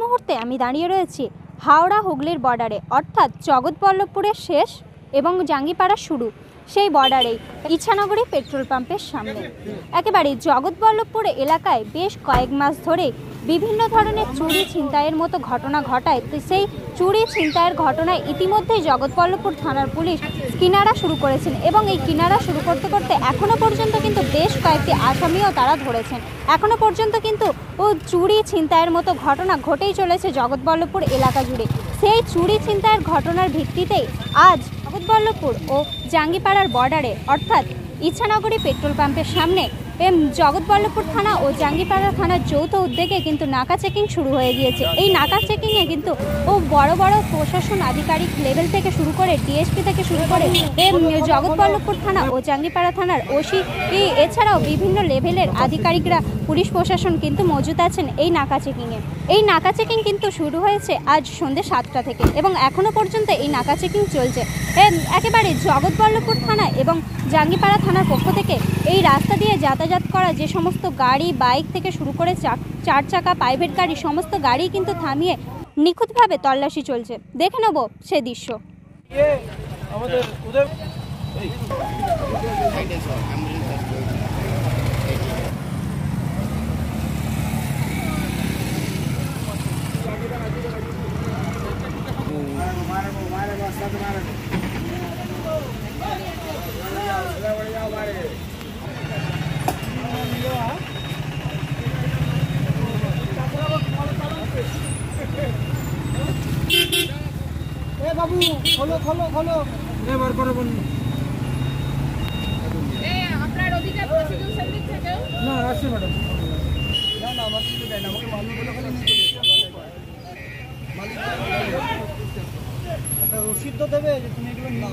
মুহূর্তে আমি দাঁড়িয়ে রয়েছি হাওড়া হুগলির বর্ডারে, অর্থাৎ জগৎবল্লভপুরের শেষ এবং জাঙ্গিপাড়া শুরু, সেই বর্ডারেই ইছানগরী পেট্রোল পাম্পের সামনে। একেবারে জগৎবল্লভপুর এলাকায় বেশ কয়েক মাস ধরে বিভিন্ন ধরনের চুরি ছিনতাইয়ের মতো ঘটনা ঘটায়। তো সেই চুরি ছিনতাইয়ের ঘটনায় ইতিমধ্যেই জগৎবল্লভপুর থানার পুলিশ কিনারা শুরু করেছেন এবং এই কিনারা শুরু করতে করতে এখনও পর্যন্ত কিন্তু বেশ কয়েকটি আসামিও তারা ধরেছেন। এখনও পর্যন্ত কিন্তু চুরি ছিনতাইয়ের মতো ঘটনা ঘটেই চলেছে জগৎবল্লভপুর এলাকা জুড়ে। সেই চুরি ছিনতাইয়ের ঘটনার ভিত্তিতেই আজ জগৎবল্লভপুর ও জাঙ্গিপাড়ার বর্ডারে, অর্থাৎ ইছানগরী পেট্রোল পাম্পের সামনে জগৎবল্লভপুর থানা ও জাঙ্গিপাড়া থানার যৌথ উদ্যোগে কিন্তু নাকা চেকিং শুরু হয়ে গিয়েছে। এই নাকা চেকিংয়ে কিন্তু বড় বড় প্রশাসন আধিকারিক লেভেল থেকে শুরু করে ডিএসপি থেকে শুরু করে জগৎবল্লভপুর থানা ও জাঙ্গিপাড়া থানার ওসি এছাড়াও বিভিন্ন লেভেলের আধিকারিকরা, পুলিশ প্রশাসন কিন্তু মজুদ আছেন এই নাকা চেকিংয়ে। এই নাকা চেকিং কিন্তু শুরু হয়েছে আজ সন্ধ্যে 7টা থেকে এবং এখনও পর্যন্ত এই নাকা চেকিং চলছে। একেবারে জগৎবল্লভপুর থানা এবং জাঙ্গিপাড়া থানার পক্ষ থেকে এই রাস্তা দিয়ে যাতায়াত করা যে সমস্ত গাড়ি, বাইক থেকে শুরু করে 4 চাকা, প্রাইভেট গাড়ি, সমস্ত গাড়ি কিন্তু থামিয়ে নিখুঁতভাবে তল্লাশি চলছে। দেখে নেব সে দৃশ্য। বাবু খোলো খোলো খোলো, বার করে বলুন। আপনার অধিকার প্রসিকিউশন সার্ভিস থেকে না আসছে ম্যাডাম। না না, আমার কিছু দেয় না, আমাকে মালিক বলে খালি নিতে মালিক একটা রসিদ তো দেবে যে তুমি এগুলো নিয়ে